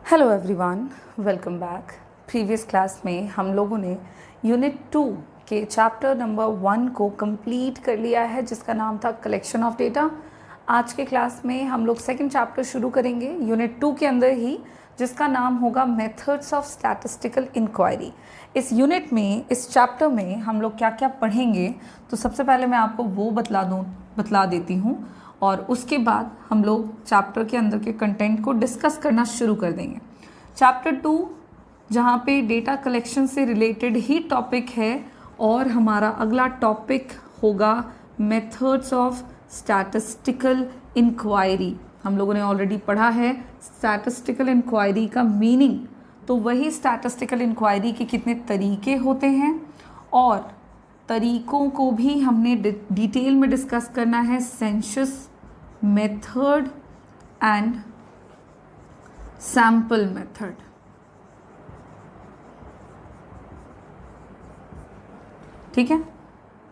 Hello everyone, welcome back. Previous class में हम लोगों ने यूनिट 2 के चैप्टर नंबर 1 को कंप्लीट कर लिया है, जिसका नाम था कलेक्शन ऑफ डेटा। आज के क्लास में हम लोग सेकंड चैप्टर शुरू करेंगे यूनिट 2 के अंदर ही, जिसका नाम होगा मेथड्स ऑफ स्टैटिस्टिकल इंक्वायरी। इस यूनिट में, इस चैप्टर में हम लोग क्या क्या पढ़ेंगे, तो सबसे पहले मैं आपको वो बतला देती हूँ और उसके बाद हम लोग चैप्टर के अंदर के कंटेंट को डिस्कस करना शुरू कर देंगे। चैप्टर 2 जहाँ पे डेटा कलेक्शन से रिलेटेड ही टॉपिक है और हमारा अगला टॉपिक होगा मेथड्स ऑफ स्टैटिस्टिकल इंक्वायरी। हम लोगों ने ऑलरेडी पढ़ा है स्टैटिस्टिकल इंक्वायरी का मीनिंग, तो वही स्टैटिस्टिकल इंक्वायरी के कितने तरीके होते हैं और तरीकों को भी हमने डिटेल में डिस्कस करना है। Census method and sample method. ठीक है,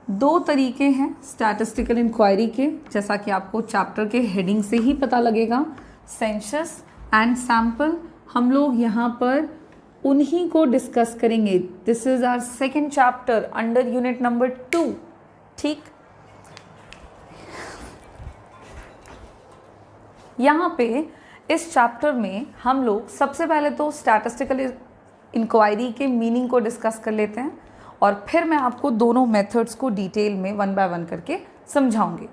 दो तरीके हैं स्टैटिस्टिकल इंक्वायरी के, जैसा कि आपको चैप्टर के हेडिंग से ही पता लगेगा, सेंसस एंड सैंपल। हम लोग यहाँ पर उन्हीं को डिस्कस करेंगे। This is our second chapter under unit number 2। ठीक, यहाँ पे इस चैप्टर में हम लोग सबसे पहले तो स्टैटिस्टिकल इंक्वायरी के मीनिंग को डिस्कस कर लेते हैं और फिर मैं आपको दोनों मेथड्स को डिटेल में वन बाय वन करके समझाऊंगी।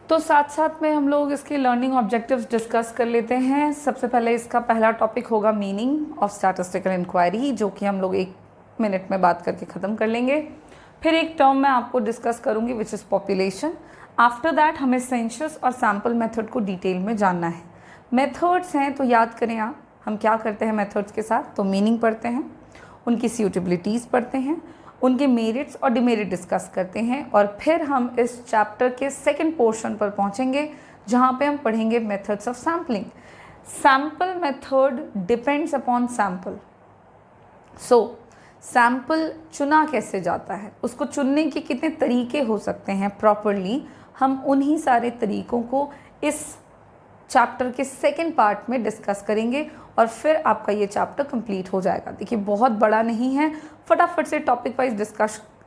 तो साथ साथ में हम लोग इसके लर्निंग ऑब्जेक्टिव्स डिस्कस कर लेते हैं। सबसे पहले इसका पहला टॉपिक होगा मीनिंग ऑफ स्टैटिस्टिकल इंक्वायरी, जो कि हम लोग 1 मिनट में बात करके ख़त्म कर लेंगे। फिर एक टर्म मैं आपको डिस्कस करूंगी which is population. After that हमें सेंसस और सैम्पल मेथड को डिटेल में जानना है। मेथड्स हैं तो याद करें आप, हम क्या करते हैं मेथड्स के साथ, तो मीनिंग पढ़ते हैं, उनकी सूटेबिलिटीज़ पढ़ते हैं, उनके मेरिट्स और डिमेरिट डिस्कस करते हैं और फिर हम इस चैप्टर के सेकंड पोर्शन पर पहुंचेंगे, जहां पे हम पढ़ेंगे methods of sampling. Sample method depends upon sample. So sample चुना कैसे जाता है, उसको चुनने के कितने तरीके हो सकते हैं प्रॉपरली, हम उन्हीं सारे तरीकों को इस चैप्टर के सेकंड पार्ट में डिस्कस करेंगे और फिर आपका ये चैप्टर कंप्लीट हो जाएगा। देखिए बहुत बड़ा नहीं है, फटाफट से टॉपिक वाइज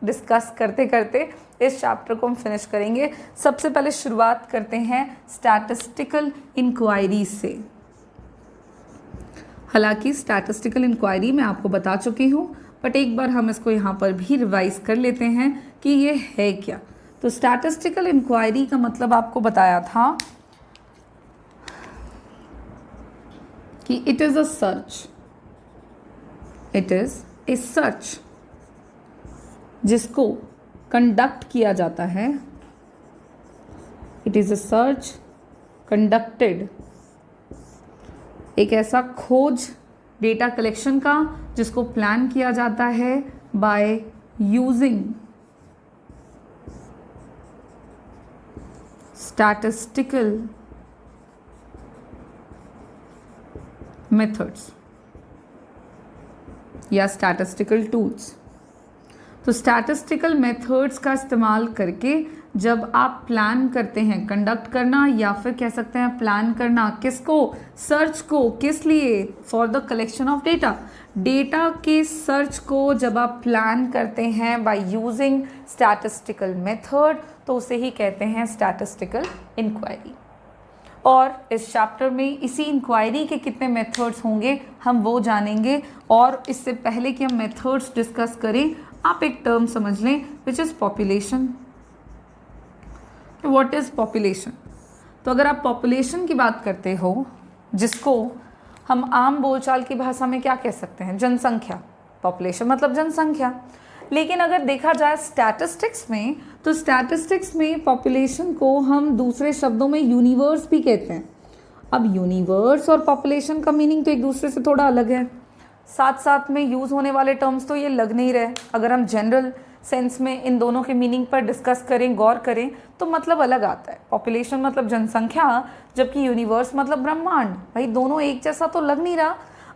डिस्कस करते करते इस चैप्टर को हम फिनिश करेंगे। सबसे पहले शुरुआत करते हैं स्टैटिस्टिकल इंक्वायरी से। हालांकि स्टैटिस्टिकल इंक्वायरी मैं आपको बता चुकी हूँ, बट एक बार हम इसको यहाँ पर भी रिवाइज कर लेते हैं कि ये है क्या। तो स्टैटिस्टिकल इंक्वायरी का मतलब आपको बताया था कि it is a search, it is a search जिसको कंडक्ट किया जाता है। It is a search conducted, एक ऐसा खोज डेटा कलेक्शन का जिसको प्लान किया जाता है बाय यूजिंग स्टैटिस्टिकल मेथड्स या स्टैटिस्टिकल टूल्स। तो स्टैटिस्टिकल मेथड्स का इस्तेमाल करके जब आप प्लान करते हैं, कंडक्ट करना या फिर कह सकते हैं प्लान करना, किसको, सर्च को, किस लिए, for the collection of data, data के सर्च को जब आप प्लान करते हैं बाय यूजिंग स्टैटिस्टिकल मेथड, तो उसे ही कहते हैं स्टैटिस्टिकल इंक्वायरी। और इस चैप्टर में इसी इंक्वायरी के कितने मेथड्स होंगे हम वो जानेंगे। और इससे पहले कि हम मेथड्स डिस्कस करें, आप एक टर्म समझ लें which is population. What is population? तो अगर आप पॉपुलेशन की बात करते हो, जिसको हम आम बोलचाल की भाषा में क्या कह सकते हैं, जनसंख्या। पॉपुलेशन मतलब जनसंख्या। लेकिन अगर देखा जाए स्टैटिस्टिक्स में, तो स्टैटिस्टिक्स में पॉपुलेशन को हम दूसरे शब्दों में यूनिवर्स भी कहते हैं। अब यूनिवर्स और पॉपुलेशन का मीनिंग तो एक दूसरे से थोड़ा अलग है, साथ साथ में यूज़ होने वाले टर्म्स तो ये लग नहीं रहे। अगर हम जनरल सेंस में इन दोनों के मीनिंग पर डिस्कस करें, गौर करें, तो मतलब अलग आता है। पॉपुलेशन मतलब जनसंख्या, जबकि यूनिवर्स मतलब ब्रह्मांड। भाई दोनों एक जैसा तो लग नहीं रहा,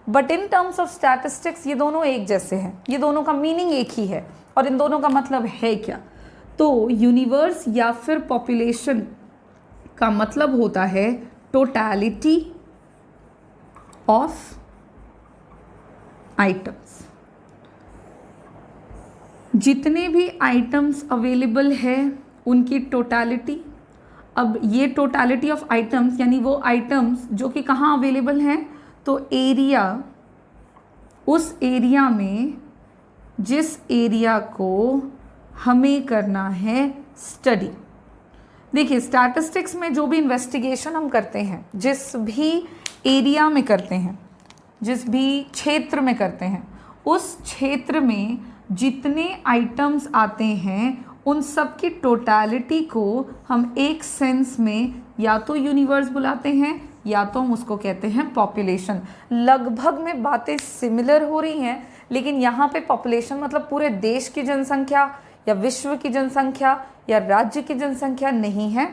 but in terms of statistics ये दोनों एक जैसे हैं, ये दोनों का मीनिंग एक ही है। और इन दोनों का मतलब है क्या? तो यूनिवर्स या फिर पॉपुलेशन का मतलब होता है टोटैलिटी ऑफ आइटम्स। जितने भी आइटम्स अवेलेबल है उनकी टोटलिटी। अब ये टोटलिटी ऑफ आइटम्स यानी वो आइटम्स जो कि कहाँ अवेलेबल हैं, तो एरिया, उस एरिया में जिस एरिया को हमें करना है स्टडी। देखिए स्टैटिस्टिक्स में जो भी इन्वेस्टिगेशन हम करते हैं, जिस भी एरिया में करते हैं, जिस भी क्षेत्र में करते हैं, उस क्षेत्र में जितने आइटम्स आते हैं उन सब की टोटलिटी को हम एक सेंस में या तो यूनिवर्स बुलाते हैं या तो हम उसको कहते हैं पॉपुलेशन। लगभग में बातें सिमिलर हो रही हैं, लेकिन यहाँ पे पॉपुलेशन मतलब पूरे देश की जनसंख्या या विश्व की जनसंख्या या राज्य की जनसंख्या नहीं है,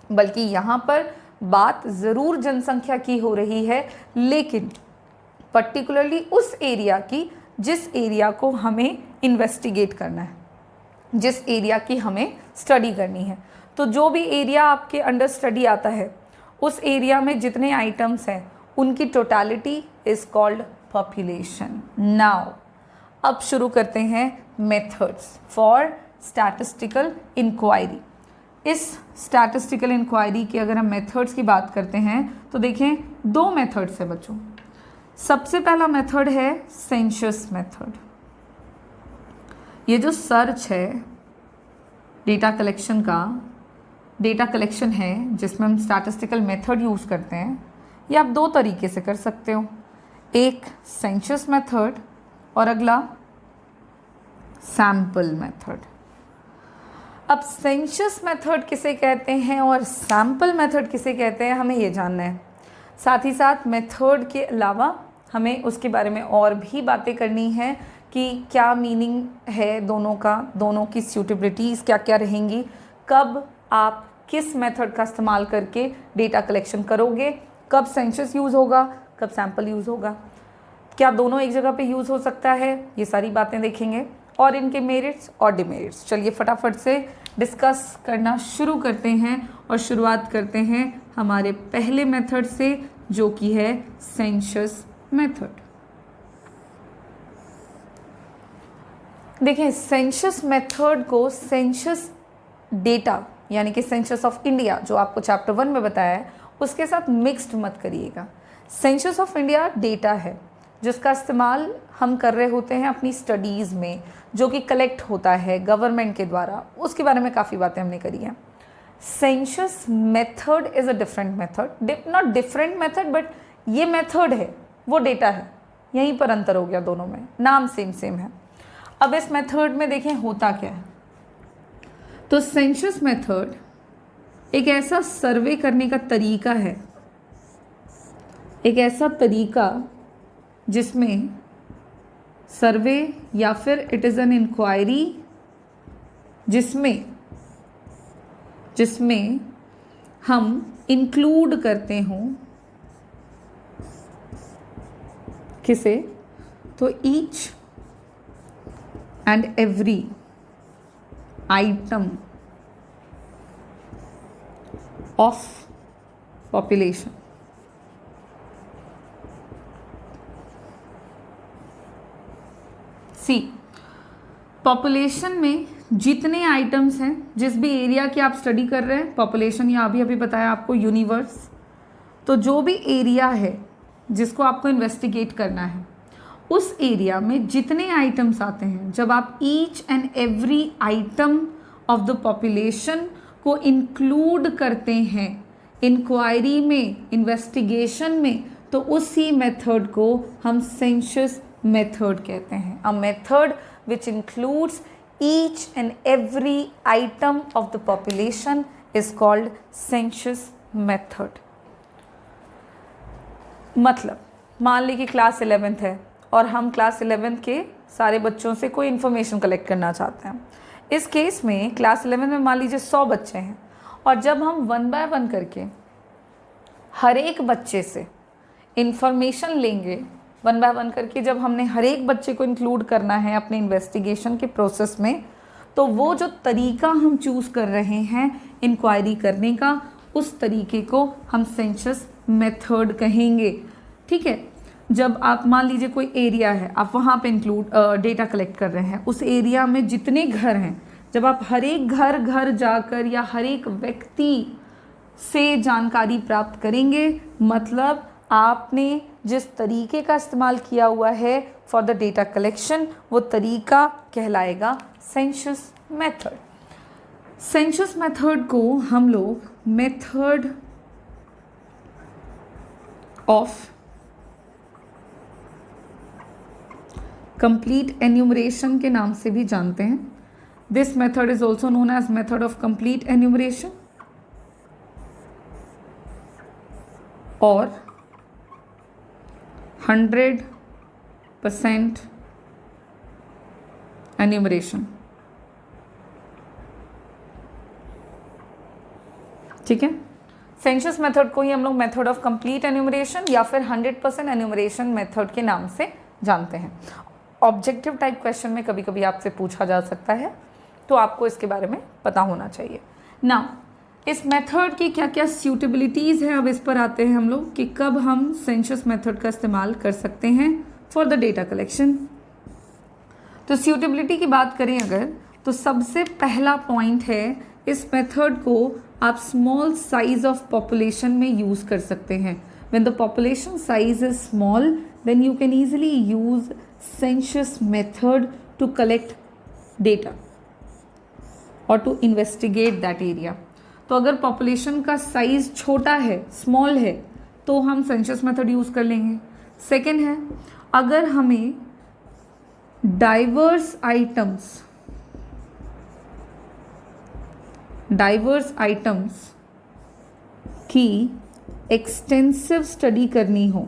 बल्कि यहाँ पर बात ज़रूर जनसंख्या की हो रही है, लेकिन पर्टिकुलरली उस एरिया की जिस एरिया को हमें इन्वेस्टिगेट करना है, जिस एरिया की हमें स्टडी करनी है। तो जो भी एरिया आपके अंडर स्टडी आता है, उस एरिया में जितने आइटम्स हैं उनकी totality is called population. Now अब शुरू करते हैं मेथड्स फॉर स्टैटिस्टिकल इंक्वायरी। इस स्टैटिस्टिकल इंक्वायरी के अगर हम मेथड्स की बात करते हैं तो देखें दो मेथड्स है बच्चों। सबसे पहला मेथड है सेंसस मेथड। ये जो सर्च है डेटा कलेक्शन का, डेटा कलेक्शन है जिसमें हम स्टैटिस्टिकल मेथड यूज़ करते हैं, ये आप दो तरीके से कर सकते हो, एक सेंसस मेथड और अगला सैंपल मेथड। अब सेंसस मेथड किसे कहते हैं और सैंपल मेथड किसे कहते हैं हमें ये जानना है। साथ ही साथ मेथड के अलावा हमें उसके बारे में और भी बातें करनी है कि क्या मीनिंग है दोनों का, दोनों की सूटेबिलिटीज़ क्या क्या रहेंगी, कब आप किस मेथड का इस्तेमाल करके डेटा कलेक्शन करोगे, कब सेंसस यूज़ होगा, कब सैंपल यूज़ होगा, क्या दोनों एक जगह पे यूज़ हो सकता है, ये सारी बातें देखेंगे और इनके मेरिट्स और डिमेरिट्स। चलिए फटाफट से डिस्कस करना शुरू करते हैं और शुरुआत करते हैं हमारे पहले मेथड से जो कि है सेंसस मेथड। देखिए सेंसस मेथड को सेंसस डेटा यानी कि सेंसस ऑफ इंडिया जो आपको चैप्टर 1 में बताया है उसके साथ मिक्स्ड मत करिएगा। सेंसस ऑफ इंडिया डेटा है जिसका इस्तेमाल हम कर रहे होते हैं अपनी स्टडीज़ में, जो कि कलेक्ट होता है गवर्नमेंट के द्वारा, उसके बारे में काफ़ी बातें हमने करी हैं। Census method is a different method, not different method but ये मेथड है वो डेटा है, यहीं पर अंतर हो गया, दोनों में नाम सेम है। अब इस मेथड में देखें होता क्या है, तो सेंसस मेथड एक ऐसा सर्वे करने का तरीका है, एक ऐसा तरीका जिसमें सर्वे या फिर इट इज़ एन इंक्वायरी जिसमें हम इंक्लूड करते हों किसे, तो each and every item of population. See, population में जितने आइटम्स हैं, जिस भी एरिया की आप स्टडी कर रहे हैं, पॉपुलेशन या अभी बताया आपको यूनिवर्स, तो जो भी एरिया है जिसको आपको इन्वेस्टिगेट करना है उस एरिया में जितने आइटम्स आते हैं, जब आप each and every item of the population को इंक्लूड करते हैं इंक्वायरी में, इन्वेस्टिगेशन में, तो उसी मेथड को हम सेंसस मेथड कहते हैं। A method which includes each and every item of the population is called census method. मतलब मान ली कि क्लास 11th है और हम क्लास 11th के सारे बच्चों से कोई इन्फॉर्मेशन कलेक्ट करना चाहते हैं। इस केस में क्लास 11 में मान लीजिए 100 बच्चे हैं और जब हम 1 बाय 1 करके हर एक बच्चे से इन्फॉर्मेशन लेंगे, 1 बाय 1 करके जब हमने हर एक बच्चे को इंक्लूड करना है अपने इन्वेस्टिगेशन के प्रोसेस में, तो वो जो तरीका हम चूज़ कर रहे हैं इंक्वायरी करने का, उस तरीके को हम सेंसस मेथड कहेंगे। ठीक है। जब आप मान लीजिए कोई एरिया है, आप वहाँ पे इंक्लूड डेटा कलेक्ट कर रहे हैं, उस एरिया में जितने घर हैं, जब आप हर एक घर जाकर या हर एक व्यक्ति से जानकारी प्राप्त करेंगे, मतलब आपने जिस तरीके का इस्तेमाल किया हुआ है फॉर द डेटा कलेक्शन, वो तरीका कहलाएगा सेंसस मेथड। सेंसस मेथड को हम लोग मेथड ऑफ कंप्लीट एन्यूमरेशन के नाम से भी जानते हैं। This method is also known as method of complete enumeration और 100% एन्यूमरेशन। ठीक है, सेंसस मेथड को ही हम लोग मेथड ऑफ कंप्लीट एन्यूमरेशन या फिर 100% एन्यूमरेशन मेथड के नाम से जानते हैं। ऑब्जेक्टिव टाइप क्वेश्चन में कभी कभी आपसे पूछा जा सकता है, तो आपको इसके बारे में पता होना चाहिए। नाउ इस मेथड की क्या क्या सूटेबिलिटीज़ हैं, अब इस पर आते हैं हम लोग कि कब हम सेंसस मेथड का इस्तेमाल कर सकते हैं फॉर द डेटा कलेक्शन। तो सूटेबिलिटी की बात करें अगर, तो सबसे पहला पॉइंट है, इस मेथड को आप स्मॉल साइज ऑफ पॉपुलेशन में यूज़ कर सकते हैं। When the population size is small then you can easily use census method to collect data और टू इन्वेस्टिगेट दैट एरिया। तो अगर पॉपुलेशन का साइज छोटा है, स्मॉल है, तो हम सेंसस मेथड यूज़ कर लेंगे। सेकेंड है, अगर हमें डाइवर्स आइटम्स की एक्सटेंसिव स्टडी करनी हो,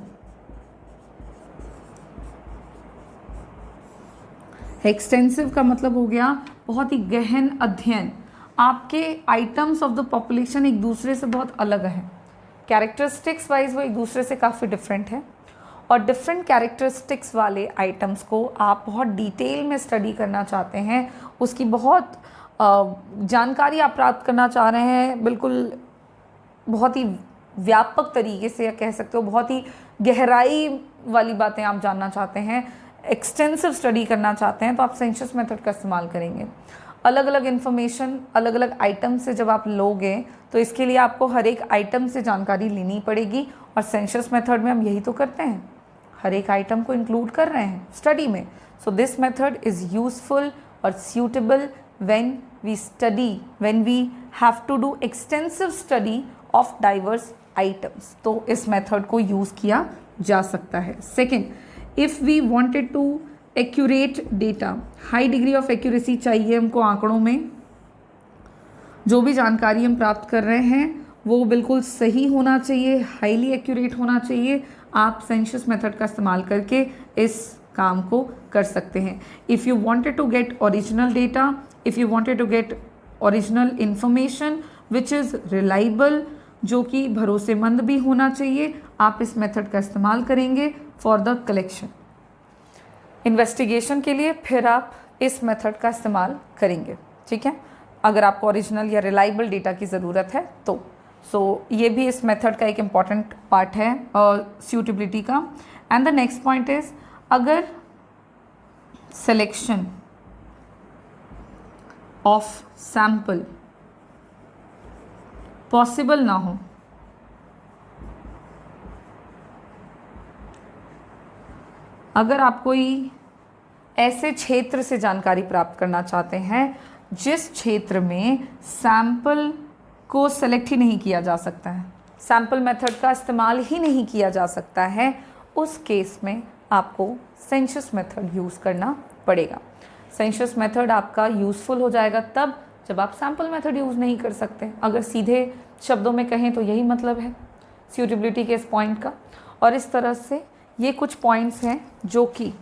एक्सटेंसिव का मतलब हो गया बहुत ही गहन अध्ययन। आपके आइटम्स ऑफ द पॉपुलेशन एक दूसरे से बहुत अलग हैं, कैरेक्टरिस्टिक्स वाइज वो एक दूसरे से काफ़ी डिफरेंट है, और डिफरेंट कैरेक्टरिस्टिक्स वाले आइटम्स को आप बहुत डिटेल में स्टडी करना चाहते हैं, उसकी बहुत जानकारी आप प्राप्त करना चाह रहे हैं, बिल्कुल बहुत ही व्यापक तरीके से, या कह सकते हो बहुत ही गहराई वाली बातें आप जानना चाहते हैं, एक्सटेंसिव स्टडी करना चाहते हैं, तो आप सेंसस मेथड का इस्तेमाल करेंगे। अलग अलग इन्फॉर्मेशन अलग अलग आइटम से जब आप लोगे, तो इसके लिए आपको हर एक आइटम से जानकारी लेनी पड़ेगी, और सेंसस मेथड में हम यही तो करते हैं, हर एक आइटम को इंक्लूड कर रहे हैं स्टडी में। सो दिस मेथड इज़ यूजफुल और suitable when we have to do extensive study of diverse items। तो इस मेथड को यूज़ किया जा सकता है। Second, if we wanted to accurate data, high degree of accuracy चाहिए हमको आंकड़ों में, जो भी जानकारी हम प्राप्त कर रहे हैं वो बिल्कुल सही होना चाहिए, हाईली एक्यूरेट होना चाहिए। आप सेंसस मेथड का इस्तेमाल करके इस काम को कर सकते हैं। If you wanted to get original data, if you wanted to get original information which is reliable, जो कि भरोसेमंद भी होना चाहिए, आप इस मेथड का इस्तेमाल करेंगे फॉर द कलेक्शन। इन्वेस्टिगेशन के लिए फिर आप इस मेथड का इस्तेमाल करेंगे। ठीक है, अगर आपको ओरिजिनल या रिलायबल डेटा की ज़रूरत है तो। ये भी इस मेथड का एक इम्पॉर्टेंट पार्ट है सूटेबिलिटी का। And the next point is, अगर सिलेक्शन ऑफ सैंपल पॉसिबल ना हो, अगर आप कोई ऐसे क्षेत्र से जानकारी प्राप्त करना चाहते हैं जिस क्षेत्र में सैंपल को सेलेक्ट ही नहीं किया जा सकता है, सैंपल मेथड का इस्तेमाल ही नहीं किया जा सकता है, उस केस में आपको सेंसस मेथड यूज़ करना पड़ेगा। सेंसस मेथड आपका यूज़फुल हो जाएगा तब जब आप सैंपल मेथड यूज़ नहीं कर सकते। अगर सीधे शब्दों में कहें तो यही मतलब है सूटेबिलिटी के इस पॉइंट का। और इस तरह से ये कुछ पॉइंट्स हैं जो कि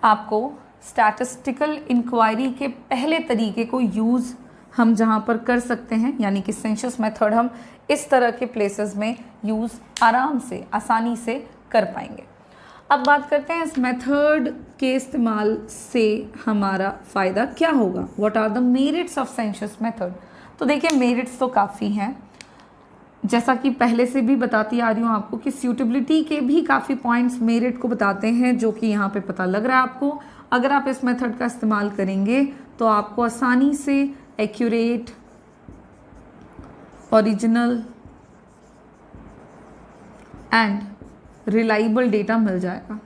आपको स्टैटिस्टिकल इंक्वायरी के पहले तरीके को यूज़ हम जहाँ पर कर सकते हैं, यानी कि सेंसस मेथड हम इस तरह के प्लेसेस में यूज़ आराम से, आसानी से कर पाएंगे। अब बात करते हैं इस मेथड के इस्तेमाल से हमारा फ़ायदा क्या होगा, what are the merits of census method. तो देखिए, मेरिट्स तो काफ़ी हैं। जैसा कि पहले से भी बताती आ रही हूँ आपको कि सूटेबिलिटी के भी काफ़ी पॉइंट्स मेरिट को बताते हैं, जो कि यहाँ पे पता लग रहा है आपको। अगर आप इस मेथड का इस्तेमाल करेंगे तो आपको आसानी से accurate, original and reliable data मिल जाएगा।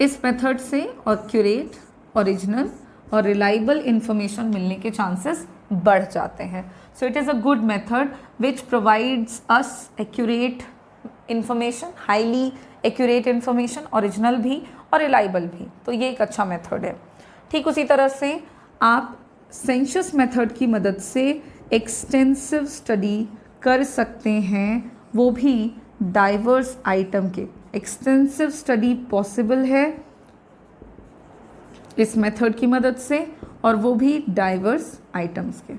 इस मेथड से एक्यूरेट, ओरिजिनल और रिलायबल इंफॉर्मेशन मिलने के चांसेस बढ़ जाते हैं। So it is a good method which provides us accurate information, highly accurate information, original भी और रिलायबल भी। तो ये एक अच्छा मेथड है। ठीक उसी तरह से आप सेंसस मेथड की मदद से एक्सटेंसिव स्टडी कर सकते हैं, वो भी डाइवर्स आइटम के। एक्सटेंसिव स्टडी पॉसिबल है इस मेथड की मदद से, और वो भी डाइवर्स आइटम्स के।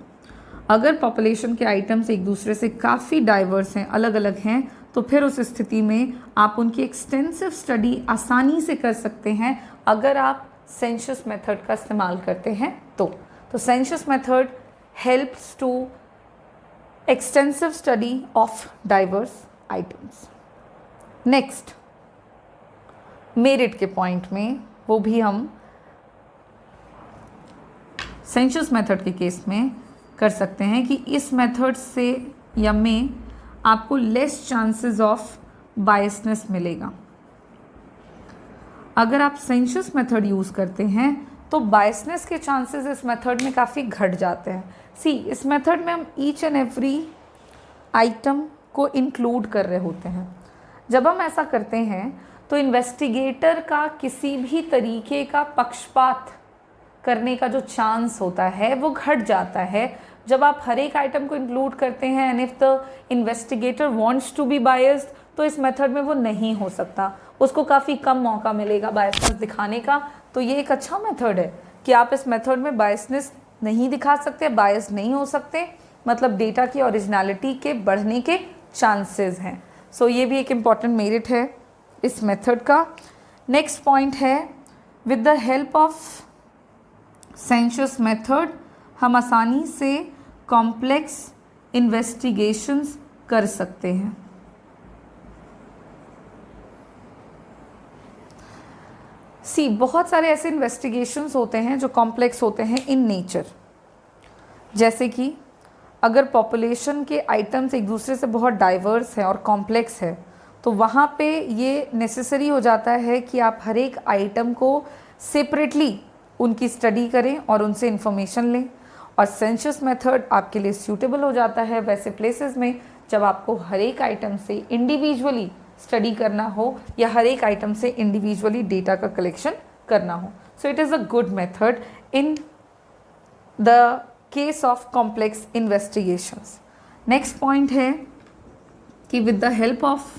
अगर पॉपुलेशन के आइटम्स एक दूसरे से काफ़ी डाइवर्स हैं, अलग अलग हैं, तो फिर उस स्थिति में आप उनकी एक्सटेंसिव स्टडी आसानी से कर सकते हैं अगर आप सेंसस मेथड का इस्तेमाल करते हैं तो census method helps to extensive study of diverse items. Next, merit के पॉइंट में वो भी हम सेंसस मेथड के केस में कर सकते हैं कि इस मेथड से या में आपको लेस चांसेस ऑफ बायसनेस मिलेगा। अगर आप सेंसस मेथड यूज़ करते हैं तो बायसनेस के चांसेस इस मेथड में काफ़ी घट जाते हैं। इस मेथड में हम ईच एंड एवरी आइटम को इंक्लूड कर रहे होते हैं। जब हम ऐसा करते हैं तो इन्वेस्टिगेटर का किसी भी तरीके का पक्षपात करने का जो चांस होता है वो घट जाता है जब आप हर एक आइटम को इंक्लूड करते हैं। And if the investigator wants to be biased, तो इस मेथड में वो नहीं हो सकता, उसको काफ़ी कम मौका मिलेगा बायसनेस दिखाने का। तो ये एक अच्छा मेथड है कि आप इस मेथड में बायसनेस नहीं दिखा सकते, बायस नहीं हो सकते, मतलब डेटा की ओरिजिनलिटी के बढ़ने के चांसेस हैं। सो ये भी एक इम्पॉर्टेंट मेरिट है इस मेथड का। नेक्स्ट पॉइंट है, with the help of census method हम आसानी से कॉम्प्लेक्स इन्वेस्टिगेशंस कर सकते हैं। बहुत सारे ऐसे इन्वेस्टिगेशंस होते हैं जो कॉम्प्लेक्स होते हैं इन नेचर, जैसे कि अगर पॉपुलेशन के आइटम्स एक दूसरे से बहुत डाइवर्स है और कॉम्प्लेक्स है, तो वहाँ पे ये नेसेसरी हो जाता है कि आप हर एक आइटम को सेपरेटली उनकी स्टडी करें और उनसे इंफॉर्मेशन लें। और सेंसस मेथड आपके लिए सूटेबल हो जाता है वैसे प्लेसेस में जब आपको हर एक आइटम से इंडिविजुअली स्टडी करना हो या हर एक आइटम से इंडिविजुअली डेटा का कलेक्शन करना हो। सो it is a good method in the case of complex investigations. Next point है कि with the help of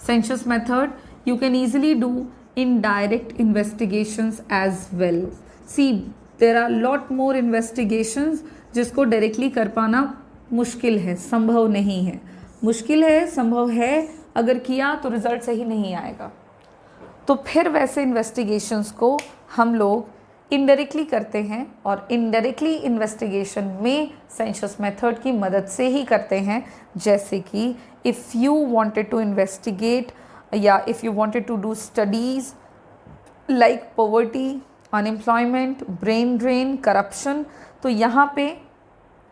census method you can easily do indirect investigations as well. There are lot more investigations जिसको directly कर पाना मुश्किल है, संभव नहीं है। मुश्किल है, संभव है, अगर किया तो रिजल्ट सही नहीं आएगा। तो फिर वैसे इन्वेस्टिगेशंस को हम लोग इनडायरेक्टली करते हैं और इनडायरेक्टली इन्वेस्टिगेशन में सेंसस मेथड की मदद से ही करते हैं। जैसे कि if you wanted to investigate या if you wanted to do studies like poverty, unemployment, brain drain, corruption, तो यहाँ पे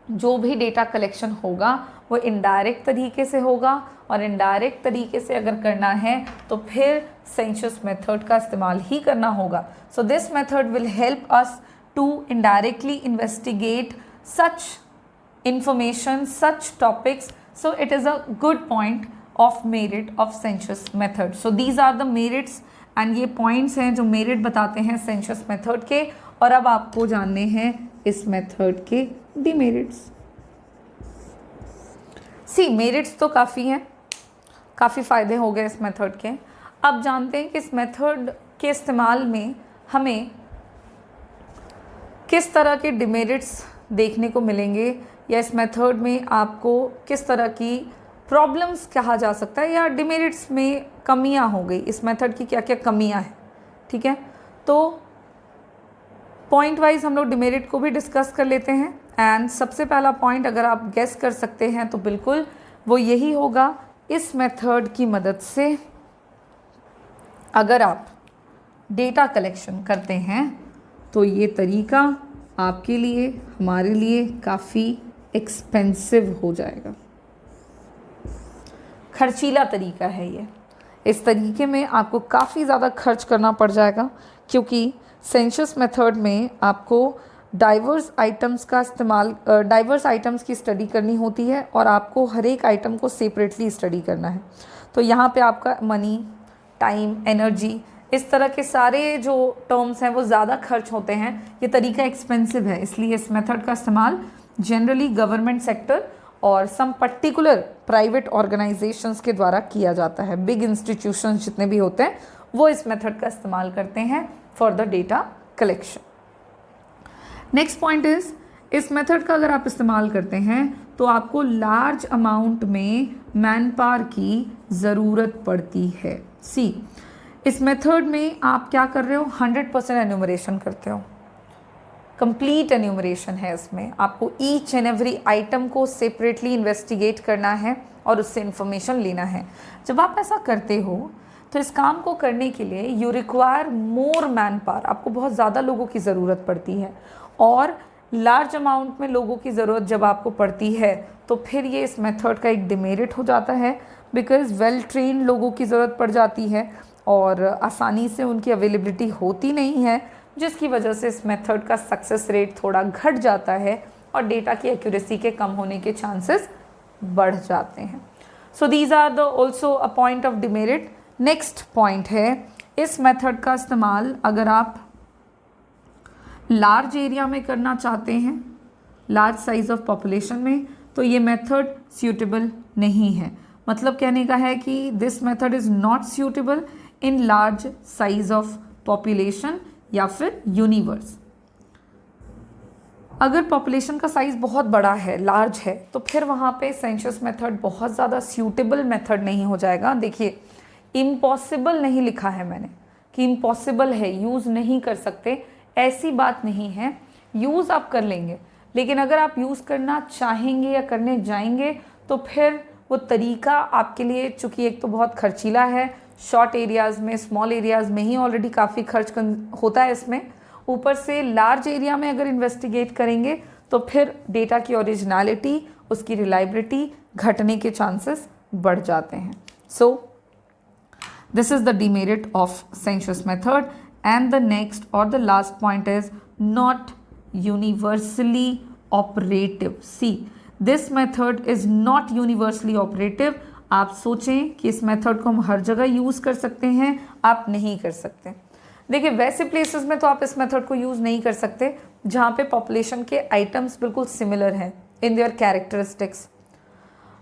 जो भी डेटा कलेक्शन होगा वो इनडायरेक्ट तरीके से होगा। और इनडायरेक्ट तरीके से अगर करना है तो फिर सेंसस मेथड का इस्तेमाल ही करना होगा। So this method will help us to indirectly investigate such information, such topics. So it is a good point of merit of census method. So these are the merits and ये points हैं जो merit बताते हैं census method के। और अब आपको जानने हैं इस मेथड के डिमेरिट्स। मेरिट्स तो काफ़ी हैं, काफ़ी फ़ायदे हो गए इस मेथड के। अब जानते हैं कि इस मेथड के इस्तेमाल में हमें किस तरह के डिमेरिट्स देखने को मिलेंगे, या इस मेथड में आपको किस तरह की प्रॉब्लम्स कहा जा सकता है, या डिमेरिट्स में कमियां हो गई, इस मेथड की क्या क्या कमियां हैं। ठीक है, तो पॉइंट वाइज हम लोग डिमेरिट को भी डिस्कस कर लेते हैं। एंड सबसे पहला पॉइंट अगर आप गेस कर सकते हैं तो बिल्कुल वो यही होगा, इस मेथड की मदद से अगर आप डेटा कलेक्शन करते हैं तो ये तरीका आपके लिए, हमारे लिए काफ़ी एक्सपेंसिव हो जाएगा। खर्चीला तरीका है ये। इस तरीके में आपको काफ़ी ज़्यादा खर्च करना पड़ जाएगा, क्योंकि सेंसस मेथड में आपको डाइवर्स आइटम्स की स्टडी करनी होती है और आपको हर एक आइटम को सेपरेटली स्टडी करना है। तो यहाँ पे आपका मनी, टाइम, एनर्जी, इस तरह के सारे जो टर्म्स हैं वो ज़्यादा खर्च होते हैं। ये तरीका एक्सपेंसिव है, इसलिए इस मेथड का इस्तेमाल जनरली गवर्नमेंट सेक्टर और सम पर्टिकुलर प्राइवेट ऑर्गेनाइजेशंस के द्वारा किया जाता है। बिग इंस्टीट्यूशंस जितने भी होते हैं वो इस मेथड का इस्तेमाल करते हैं for the data collection. Next point is, इस मेथड का अगर आप इस्तेमाल करते हैं तो आपको लार्ज अमाउंट में मैन पावर की ज़रूरत पड़ती है। सी, इस मेथड में आप क्या कर रहे हो, 100% एन्यूमरेशन करते हो। कंप्लीट एन्यूमरेशन है इसमें। आपको ईच एंड एवरी आइटम को सेपरेटली इन्वेस्टिगेट करना है और उससे इंफॉर्मेशन लेना है। जब आप ऐसा करते हो तो इस काम को करने के लिए you require more man power, आपको बहुत ज़्यादा लोगों की ज़रूरत पड़ती है। और लार्ज अमाउंट में लोगों की ज़रूरत जब आपको पड़ती है तो फिर ये इस मेथड का एक डिमेरिट हो जाता है, बिकॉज वेल ट्रेन्ड लोगों की ज़रूरत पड़ जाती है और आसानी से उनकी अवेलेबिलिटी होती नहीं है, जिसकी वजह से इस मेथड का सक्सेस रेट थोड़ा घट जाता है और डेटा की एक्यूरेसी के कम होने के चांसेस बढ़ जाते हैं। So these are the also a point of demerit. Next point है, इस मेथड का इस्तेमाल अगर आप लार्ज एरिया में करना चाहते हैं, लार्ज साइज ऑफ पॉपुलेशन में, तो ये मेथड सूटेबल नहीं है। मतलब कहने का है कि this method is not suitable in large size of population या फिर यूनिवर्स। अगर पॉपुलेशन का साइज़ बहुत बड़ा है, लार्ज है, तो फिर वहाँ पे सेंसस मेथड बहुत ज़्यादा सूटेबल मेथड नहीं हो जाएगा। देखिए, इम्पॉसिबल नहीं लिखा है मैंने कि इम्पॉसिबल है, यूज़ नहीं कर सकते, ऐसी बात नहीं है। यूज़ आप कर लेंगे, लेकिन अगर आप यूज़ करना चाहेंगे या करने जाएंगे तो फिर वो तरीका आपके लिए, चूँकि एक तो बहुत खर्चीला है, शॉर्ट एरियाज़ में, स्मॉल एरियाज़ में ही ऑलरेडी काफ़ी खर्च होता है इसमें, ऊपर से लार्ज एरिया में अगर इन्वेस्टिगेट करेंगे तो फिर डेटा की ओरिजिनलिटी, उसकी रिलायबिलिटी घटने के चांसेस बढ़ जाते हैं। So this is the demerit of census method. And the next और the last point is not universally operative. See, this method is not universally operative. आप सोचें कि इस मेथड को हम हर जगह यूज़ कर सकते हैं, आप नहीं कर सकते। देखिए, वैसे प्लेसेस में तो आप इस मेथड को यूज़ नहीं कर सकते जहाँ पे पॉपुलेशन के आइटम्स बिल्कुल सिमिलर हैं इन देयर कैरेक्टरिस्टिक्स।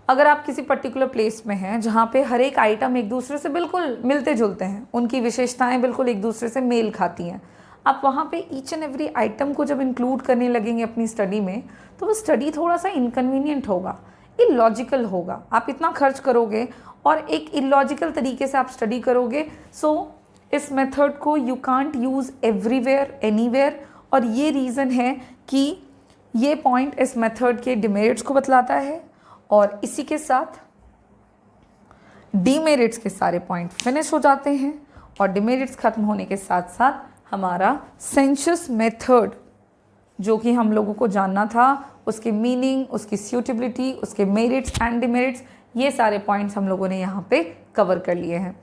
अगर आप किसी पर्टिकुलर प्लेस में हैं जहाँ पे हर एक आइटम एक दूसरे से बिल्कुल मिलते जुलते हैं, उनकी विशेषताएं बिल्कुल एक दूसरे से मेल खाती हैं, आप वहाँ पे ईच एंड एवरी आइटम को जब इंक्लूड करने लगेंगे अपनी स्टडी में, तो वो स्टडी थोड़ा सा इनकन्वीनियंट होगा, इलॉजिकल होगा। आप इतना खर्च करोगे और एक इलॉजिकल तरीके से आप स्टडी करोगे। सो इस मेथड को you can't use everywhere, anywhere. और ये रीज़न है कि ये पॉइंट इस मेथड के डिमेरिट्स को बतलाता है। और इसी के साथ डिमेरिट्स के सारे पॉइंट फिनिश हो जाते हैं और डिमेरिट्स खत्म होने के साथ साथ हमारा सेंसस मेथड जो कि हम लोगों को जानना था, उसकी मीनिंग, उसकी सूटेबिलिटी, उसके मेरिट्स एंड डिमेरिट्स, ये सारे पॉइंट्स हम लोगों ने यहाँ पे कवर कर लिए हैं।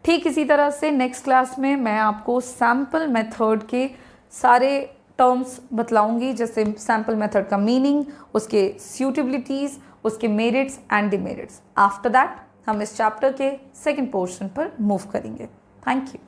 ठीक इसी तरह से नेक्स्ट क्लास में मैं आपको सैम्पल मेथड के सारे टर्म्स बतलाऊंगी, जैसे सैम्पल मेथड का मीनिंग, उसके सूटेबिलिटीज़, उसके merits and demerits. After that हम इस चैप्टर के सेकंड पोर्शन पर मूव करेंगे। Thank you.